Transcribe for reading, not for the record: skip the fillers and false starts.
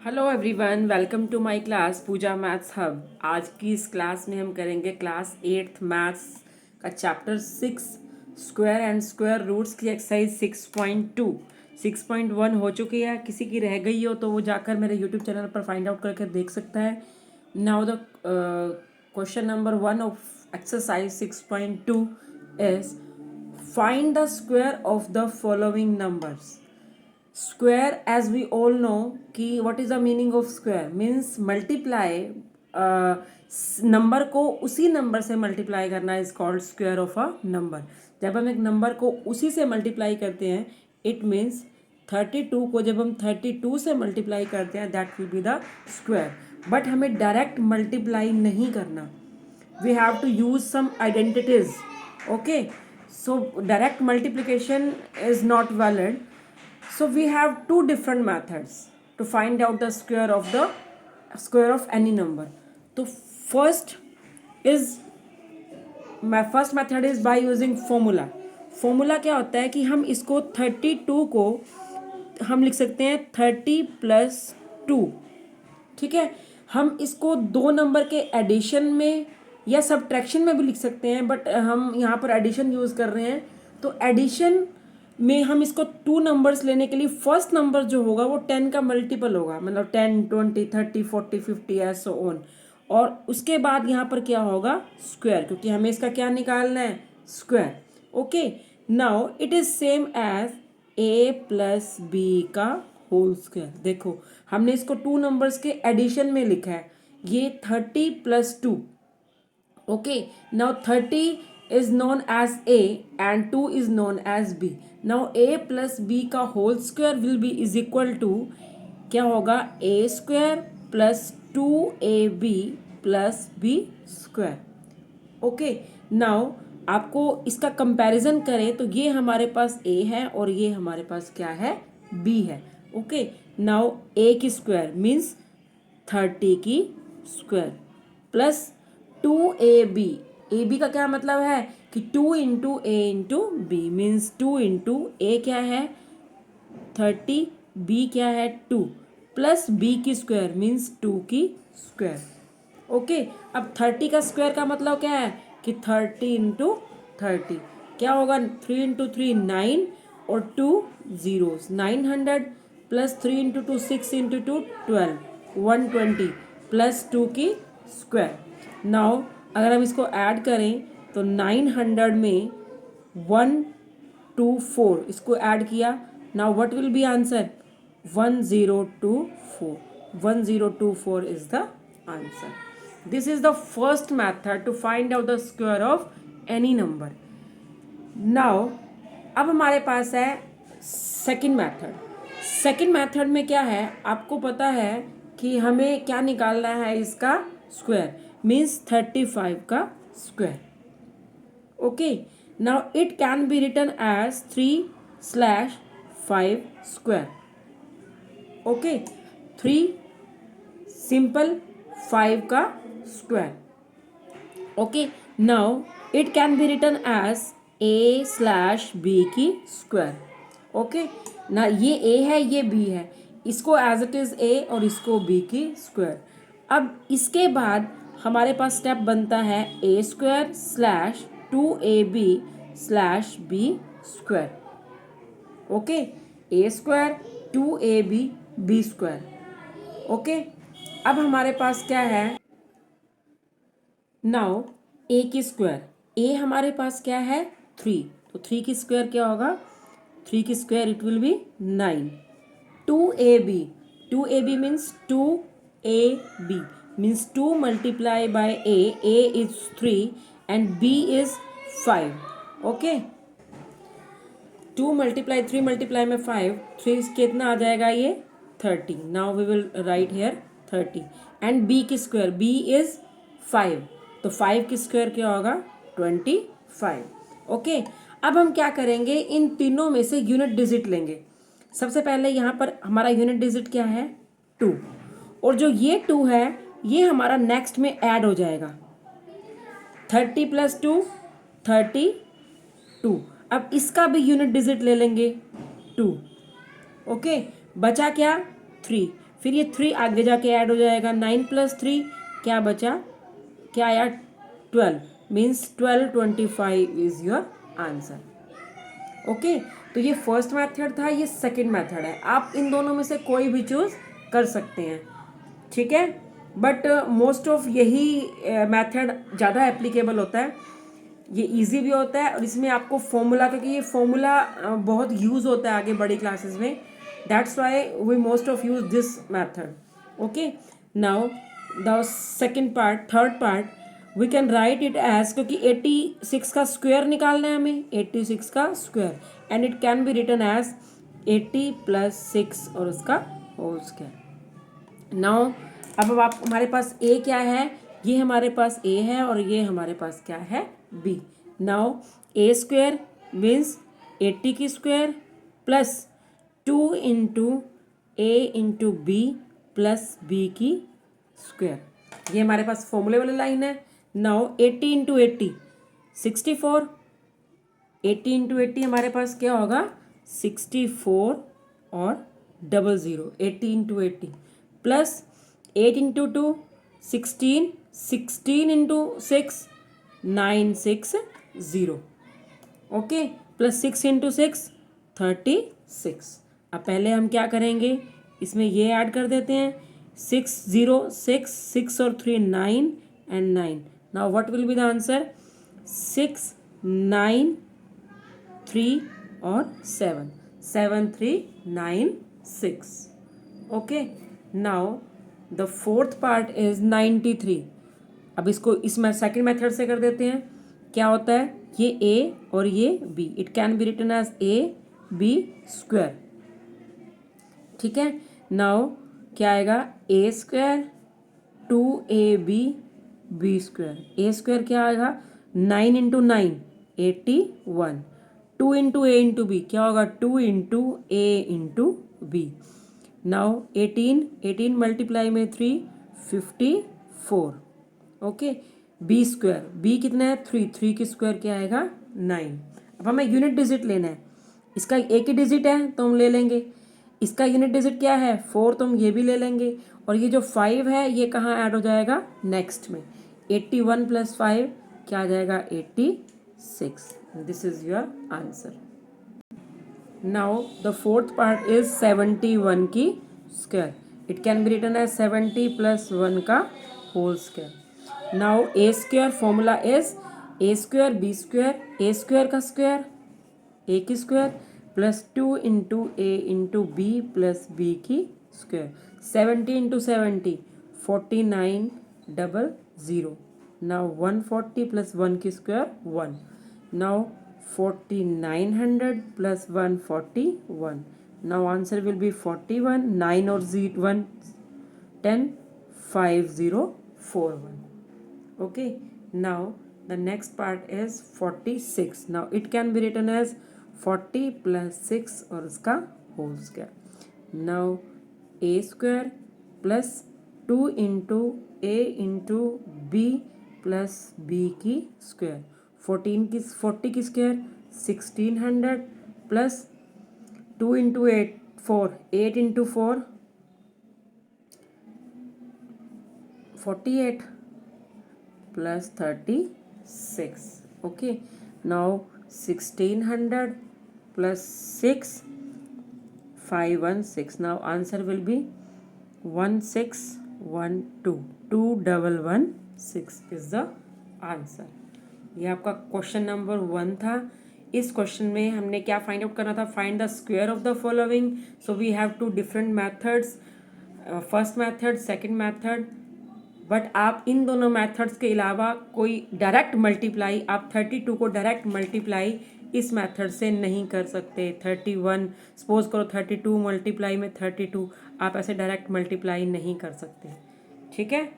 Hello everyone, welcome to my class Puja maths hub. आज की इस क्लास में हम करेंगे क्लास 8th मैथ्स का chapter 6 square and square roots की एक्सरसाइज 6.2। 6.1 हो चुकी है, किसी की रह गई हो तो वो जाकर मेरे यूट्यूब चैनल पर फाइंड आउट करके देख सकता है। Now the question number 1 of exercise 6.2 is find the square of the following numbers. Square, as we all know कि what is the meaning of square means multiply number को उसी number से multiply करना is called square of a number. जब हम एक number को उसी से मल्टीप्लाई करते हैं इट मीन्स 32 को जब हम 32 से मल्टीप्लाई करते हैं that will be the square. But हमें डायरेक्ट मल्टीप्लाई नहीं करना, we have to use some identities. Okay, so direct multiplication is not valid. So we have two different methods to find out the square of any number. So first method is by using formula. Formula क्या होता है कि हम इसको 32 को हम लिख सकते हैं 30+2। ठीक है, हम इसको दो नंबर के एडिशन में या सब्ट्रैक्शन में भी लिख सकते हैं, बट हम यहाँ पर एडिशन यूज़ कर रहे हैं। तो एडिशन में हम इसको टू नंबर्स लेने के लिए फर्स्ट नंबर जो होगा वो 10 का मल्टीपल होगा, मतलब 10, 20, 30, 40, 50 एज सो ऑन। और उसके बाद यहाँ पर क्या होगा स्क्वायर, क्योंकि हमें इसका क्या निकालना है square. Okay, now it is same as a+b का होल स्क्वायर। देखो हमने इसको टू नंबर्स के एडिशन में लिखा है, ये 30+2। Okay, now 30 is known as a and 2 is known as b. Now a plus b का whole square will be is equal to क्या होगा a square plus 2ab plus b square. Okay, now आपको इसका comparison करें तो ये हमारे पास a है और ये हमारे पास क्या है b है। ओके, नाउ a की स्क्वायर मीन्स 30 की square plus 2ab। A B का क्या मतलब है कि 2 into a into B means 2 into ए क्या है 30, बी क्या है 2 प्लस बी की स्क्वायर मीन्स 2 की स्क्वायर। ओके, अब 30 का स्क्वायर का मतलब क्या है कि 30 इंटू 30 क्या होगा 3 इंटू 3 9 और 2 zeros 900 plus 3 into 2 6 into 2 12 120 plus 2 की स्क्वायर। नाउ अगर हम इसको ऐड करें तो 900 में 124 इसको ऐड किया। Now what will be answer 1024। 1024 is the answer. This is the first method to find out the square of any number. Now अब हमारे पास है सेकंड मेथड। सेकंड मेथड में क्या है आपको पता है कि हमें क्या निकालना है इसका स्क्वायर मीन्स 35 का square. Okay, now it can be written as 3/5 square. Okay, 3 simple 5 का square. Okay, now it can be written as a/b की स्क्वायर। ओके, ना ये a है ये b है, इसको एज इट इज a और इसको b की स्क्वायर। अब इसके बाद हमारे पास स्टेप बनता है a square slash 2ab slash b square. Okay, a square 2ab b square. Okay, अब हमारे पास क्या है नाउ a की स्क्वायर। a हमारे पास क्या है 3, तो 3 की स्क्वायर क्या होगा 3 की square it will be 9। 2ab means 2ab means 2 multiply by a is 3 and b is 5. Okay, 2 multiply 3 multiply में 5, 3 कितना आ जाएगा ये 30। now we will write here 30 and b की स्क्वायर b is 5, तो 5 की स्क्वायर क्या होगा 25। ओके, अब हम क्या करेंगे इन तीनों में से यूनिट डिजिट लेंगे। सबसे पहले यहाँ पर हमारा यूनिट डिजिट क्या है 2, और जो ये 2 है ये हमारा नेक्स्ट में ऐड हो जाएगा 30+2 32। अब इसका भी यूनिट डिजिट ले लेंगे 2। ओके, बचा क्या 3, फिर ये 3 आगे जाके ऐड हो जाएगा, 9 + 3 क्या बचा, क्या आया 12, means 1225 is your answer. Okay, तो ये फर्स्ट मेथड था, ये सेकंड मेथड है। आप इन दोनों में से कोई भी चूज कर सकते हैं, ठीक है। बट मोस्ट ऑफ यही मेथड ज़्यादा एप्लीकेबल होता है, ये इजी भी होता है, और इसमें आपको फॉर्मूला, क्योंकि ये फॉर्मूला बहुत यूज़ होता है आगे बड़ी क्लासेस में, that's why we most of use this method. Okay, now the second part, third part, we can write it as, क्योंकि 86 का स्क्वायर निकालना है हमें, 86 का square, and it can be written as 80 + 6 और उसका होल स्क्वायर। नाउ अब आप, हमारे पास ए क्या है, ये हमारे पास ए है और ये हमारे पास क्या है, B. Now a square means 80 की square plus 2 into a into b plus b की स्क्वायर, ये हमारे पास फॉर्मूले वाली लाइन है। नाउ 80 इंटू 80 64, 80 इंटू 80 हमारे पास क्या होगा 64 और 00, 80 into 80 plus 8 into 2 16, 16 into 6 960, okay, plus 6 into 6 36। अब पहले हम क्या करेंगे, इसमें ये ऐड कर देते हैं, 6 0 6 6 और 3 9 and 9। Now what will be the answer, 6 9 3 और 7 7 3 9 6। Okay, now the fourth part is 93। अब इसको इस सेकेंड मेथड से कर देते हैं, क्या होता है, ये ए और ये b, it can be written as a b square, ठीक है। नाउ क्या आएगा, a square 2ab b square, a square क्या आएगा 9 into 9 81, 2 into a into b क्या होगा 2 into a into b. Now 18 multiply में 3 54, ओके। बी स्क्वायर, बी कितना है 3, 3 की स्क्वायर क्या आएगा 9। अब हमें यूनिट डिजिट लेना है, इसका एक ही डिजिट है तो हम ले लेंगे, इसका यूनिट डिजिट क्या है 4 तो हम ये भी ले लेंगे, और ये जो 5 है ये कहाँ ऐड हो जाएगा नेक्स्ट में, 81 + 5 क्या आ जाएगा 86। This is your answer. Now the fourth part is 71 की square, it can be written as 70 + 1 का whole square. Now a square formula is a square b square, a square का स्क्वायर ए की square plus 2 into a into b plus b की square, 70 into 70 49 00। Now 140 + 1 की square 1। Now 4900 + 141। Now answer will be 41, 9 और 1 10 5041। Okay, now the next part is 46. Now it can be written as 40 + 6 और उसका whole square. Now a square plus 2 into a into b plus b की square, 40 की square 1600 plus 2 into 8 4, 8 into 4 48 plus 36, okay। Now 1600 plus 6 516। now answer will be 1612, 2116 is the answer। ये आपका question number 1 था। इस question में हमने क्या find out करना था, find the square of the following. So we have 2 different methods, first method second method, but आप इन दोनों मेथड्स के अलावा कोई डायरेक्ट मल्टीप्लाई, आप 32 को डायरेक्ट मल्टीप्लाई इस मेथड से नहीं कर सकते। 31 सपोज करो 32 मल्टीप्लाई में 32, आप ऐसे डायरेक्ट मल्टीप्लाई नहीं कर सकते, ठीक है।